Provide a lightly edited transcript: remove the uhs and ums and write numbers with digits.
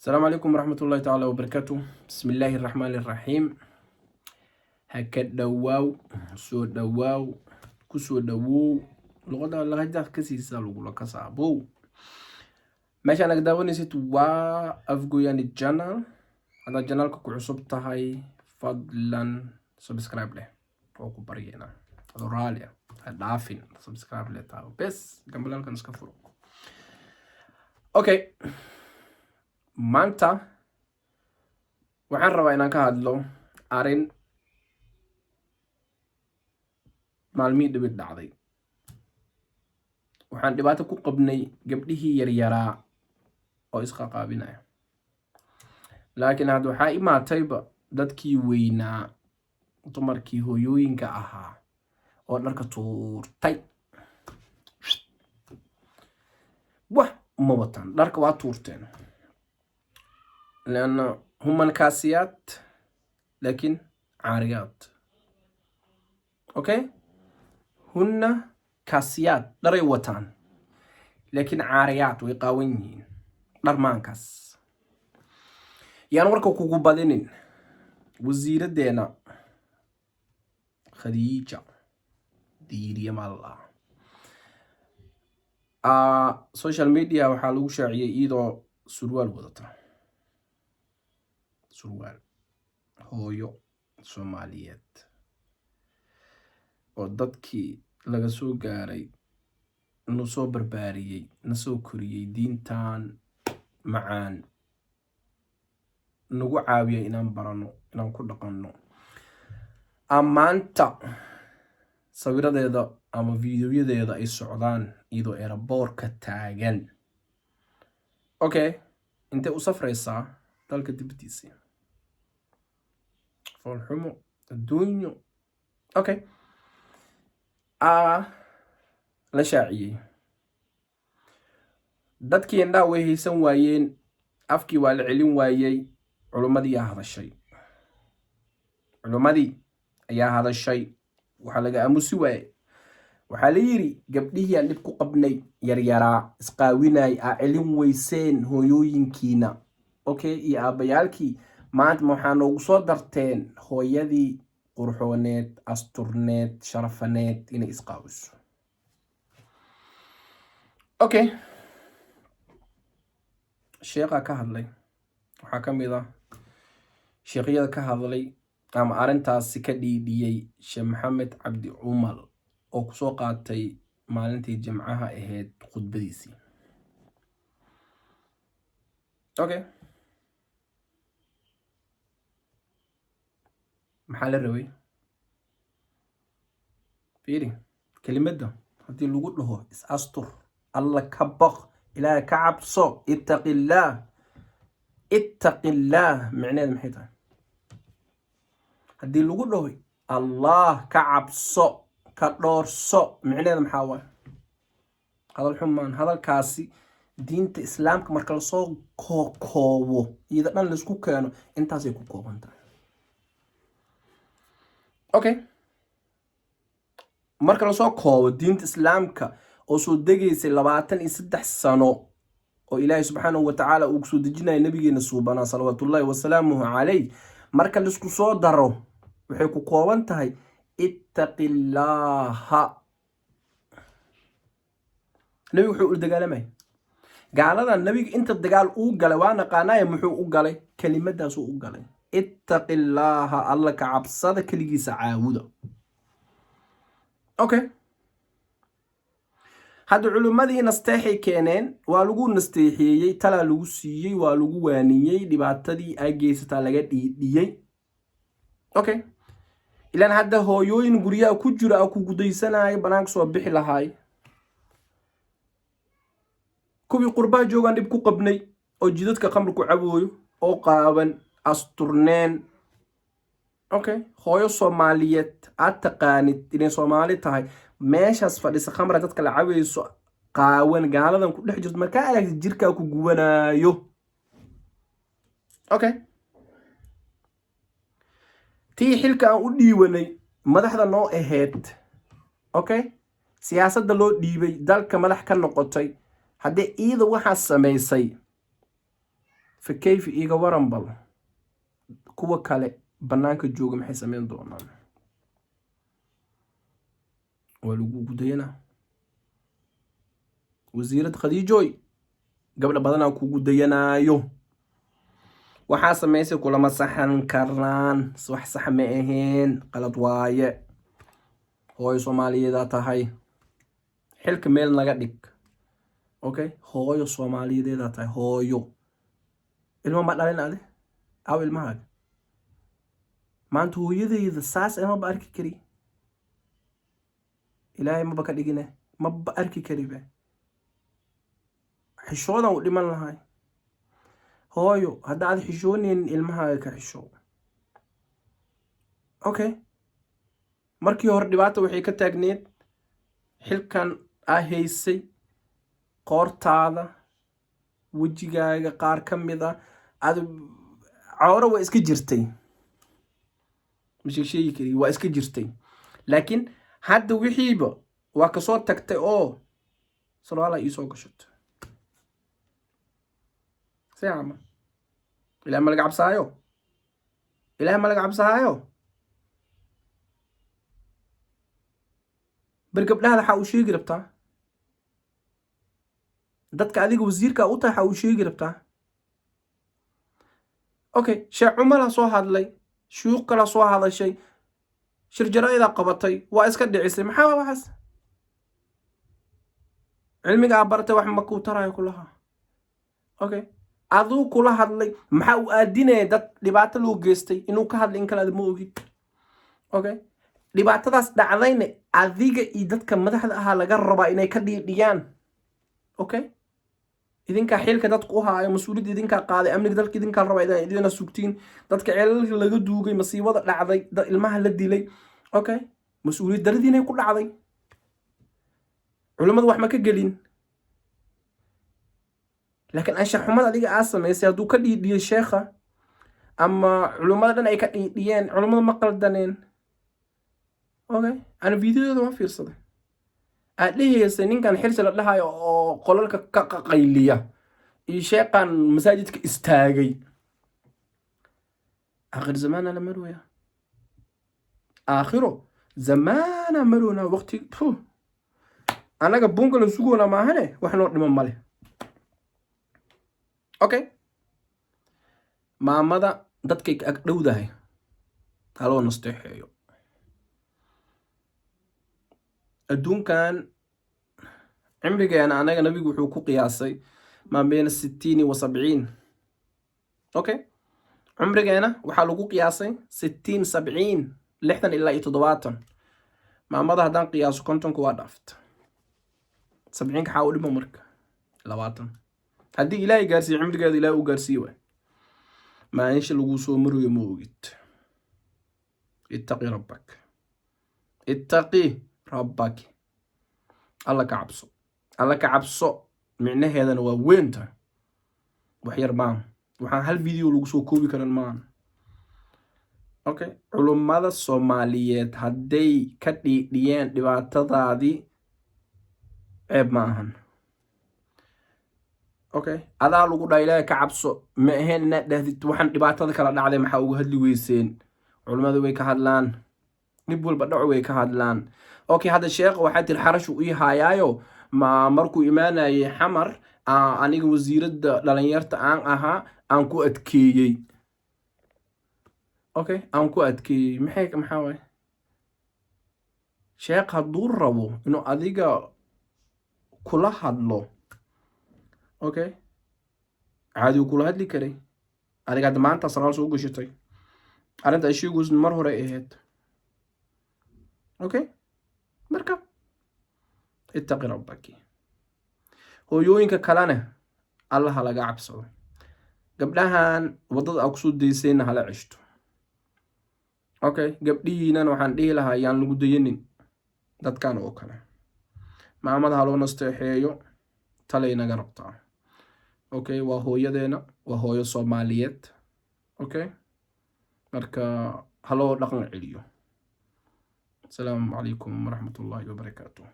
السلام عليكم ورحمة الله تعالى وبركاته. بسم الله الرحمن الرحيم. هكذا دواو سو دواو كسو دواو لغدا لغدا كسيسا لغلا كسابو ماشي أنا قداوني ست أفقوياني الجانل. هذا الجانل كو عصب تهي فضلا سبسكرايب له وكو برينا هذا راليا هدافين سبسكرايب له تاو بس قبل لك نسكفرو. اوكي maanta waxaan rabaa inaan ka hadlo arrin maalmihii dhibid dhacday. waxaan dhibaato ku qabnay gabdhihii yaryaraa oo isqaqaabinaya, laakiin hadda waxaa imaatayba dadkii weynaa, dumarkii hooyooyinka ahaa oo dharka tuurtay. wax ma wataan dharka, waa tuurteen لأن هم كاسيات لكن عاريات. أوكي هن كاسيات دري وطان لكن عاريات ويقاوينين درمانكاس. يعني وركو كوكو بادينين وزيرة دينا خديجة ديري مالا سوشيال ميديا وحالو شاعية إيدو سروال وضطا surwaal hooyo Soomaaliyeed oo dadkii laga soo gaaray na soo barbaariyay na soo koriyay diintan macaan nagu caawiya inaan barano, inaan ku dhaqanno. Amaanta sawiradeeda ama fiidiyoyadeeda ay socdaan iyadoo airportka taagan. Okay, intee u safraysaa dalka dibadiisa? فالحمو الدنيا. اوكي لا شاعية dadkii indhaa way haysan waayeen, afkii waa la celin waayey. Culumadii ayaa hadashay, waxaa laga aamusi waaye. waxaa la yiri gabdhihii aan dhib ku qabnay yaryaraa isqaawinay aa celin weyseen hooyooyinkiina. okay, iyo aabayaalkii maanta waxaa noogu soo darteen hooyadii qurxooneed, asturneed, sharafaneed inay isqaawiso. okay, sheekha ka hadlay, waxaa ka mid ah sheekhyada ka hadlay ama arrintaasi ka dhiidhiyey Sheekh Maxamed Cabdi Cumar oo kusoo qaatay maalintii jimcaha ahayd khudbadiisii. okay, maxaa la rabay? fiiri kelimadda haddii lagu dhaho is astur, alla ka baq, ilaahay ka cabso, ittaqillaah micneheeda maxay tahay? haddii lagu dhaho allah ka cabso, ka dhoorso, micneheeda maxaa waaye? hadal xumaan. hadalkaasi diinta islaamka marka lasoo koobo iyada dhan laisku keeno intaasay ku kooban tahay. okay, marka lasoo koobo diinta islaamka oo soo degaysay 23 sano oo ilaahay subxaanahu wa tacaala uu kusoo dejinaya nabigeena suubanaa salawaatullaahi wasalaamuhu calayh, marka laisku soo daro waxay ku kooban tahay ittaqillaaha. nabigu wuxuu u dagaalamay gaaladan. nabiga inta dagaal uu galay waa naqaanaya, muxuu u galay? kelimadaasuu u galay, ittaqillaaha, alla ka cabsada, keligiisa caawuda. okay, hadda culimmadii nasteexay keeneen, waa lagu nasteexeeyey, talaa lagu siiyey, waa lagu waaniyey, dhibaatadii ay geysataa laga dhiidhiyey. okay, ilaan hadda hooyooyin guryaha ku jira ku gudaysanaya banaanka soo bixi lahaay. kuwii qurbaa joogaan dhib ku qabnay oo jidadka khamri ku cabooyo oo qaaban, asturneen. okay, hooyo Soomaaliyeed aad taqaanid inay Soomaali tahay, meeshaas fadhisa khamra dadka la cabayso, qaawan, gaaladan ku dhex jirto, markaa aragtid jirkaa ku gubanaayo. okay, tii xilka aan u dhiiwanay madaxda noo ahayd, okay, siyaasadda loo dhiibay, dalka madax ka noqotay, haddii iida waxaa samaysay فكيف إيجا ورنبل كوا كالي بنانك جوج محي سمين دونان ولقو قدينا وزيرة خديجوي قبل بدنا كو قدينا waxaa samaysay kulama saxan karnaan wax sax ma ahayn qalad waaye hooyo Soomaaliyeed tahay xilka meel naga dhig okay hooyo Soomaaliyeed tahay hooyo ilmo ma dhalin ade aw ilmahaaga maanta hooyadayda saas ma ba arki kari ilaahay ma ba ka dhigine ma ba arki kari ba xishoodan u dhiman lahay hooyo hadda aad xishoonin ilmahaaga ka xisho okay markii hore dhibaato waxay ka taagneed xilkan haysay qoortaada wajigaaga qaar ka mid ah aad cawra waa iska jirtay mashii kari waa iska jirtay laakiin hadda wixiiba waa ka soo tagtay oo salaala ii soo gashatay ساعة إلى ما لقى عبسايو إلى ما لقى عبسايو بركب لها حاوشي قربتها دتك عليك وزيرك أوتا حاوشي قربتها أوكي شيء عمرها صو هذا لي شيوخ كلا صو هذا الشيء شرجرا إذا قبطي وأسكت عسلي محاوى وحس علمي عبرته وحمك وتراي كلها أوكي aduu kula hadlay maxaa uu aadinay dad dhibaato loo geystay inuu ka hadlay in kala ma ogid okay dhibaatadaas dhacdayna adiga iyo dadka madaxda aha laga rabaa inay ka dhiyaan okay idinka xilka dadku u haayo mas'uuliyad idinka qaaday amniga dalka idinka rabaa inay idina sugtiin dadka ceelalka laga duugay masiibada dhacday dad ilmaha la dilay okay mas'uuliyad daradiina ku dhacday culimadu wax ma ka gelin لكن أشرح حمد هذيك أصلا يسيادو كدي الشيخة أما علماء دنا أي كديان علماء مقال دنين أوكي أنا فيديو ده ما في رصده ليه سنين كان حرص لها قال لك قيلية الشيخ كان مساجدك استاجي آخر زمان أنا مرويا آخره زمان مرونا وقتي أنا قبونك نسوقنا معهنا وإحنا نقدم ماله okay maamada dadkay ag dhowdahay haloo nasteexeeyo adduunkan cimrigeena anaga nabigu wuxuu ku qiyaasay ma been 60 wa 70 okay cimrigeena waxa lagu qiyaasay 60 70 60 ilaa 70 maamada haddaan qiyaaso kontonku waa dhaaft 70 ka xaw dhimo marka 20 هدي إلهي قارسي عمرك هذا إلهي وقارسي وين ما إنش الوصول مرو يموجد اتقي ربك اتقي ربك الله كعبسو الله كعبسو معناه هذا هو وينت وحير مان وحان هالفيديو الوصول كوبي كان مان أوكي علماء الصوماليات هدي كتي ديان دبعتها دي عيب معهن okay adaa lagu dhaylay ka cabso ma ahayn inaad dhahdid waxaan dhibaatada kala dhacday maxaa uga hadli weyseen culimadu way ka hadlaan nib walba dhac way ka hadlaan okay hada sheekh waxa tir xarash uu hayaayo ma markuu imaanayay xamar aniga wasiirada dhalinyarta aan ahaa aan ku adkeeyay okay aan ku adkeeyay maxaa way sheekh haduu rabo inuu adiga kula hadlo okay عادي وكل هاد لي كري أنا قاعد ما أنت صار سوق شتى أنا أنت أشيء جزء مرة إيهات okay مركب اتقي ربك هو يوينك كلانه الله هلا قاعد بسوا قبلها وضد أقصد دي سنة هلا عشت okay قبلينا نوحن دي لها يعني لقدينين ده كانوا أوكله ما عمل هلو نستحيو تلينا قربتها okay waa hooyadeena waa hooyo Soomaaliyeed okay marka haloo dhaqan celiyo. Assalaamu calaykum waraxmatullaahi wabarakaatuh.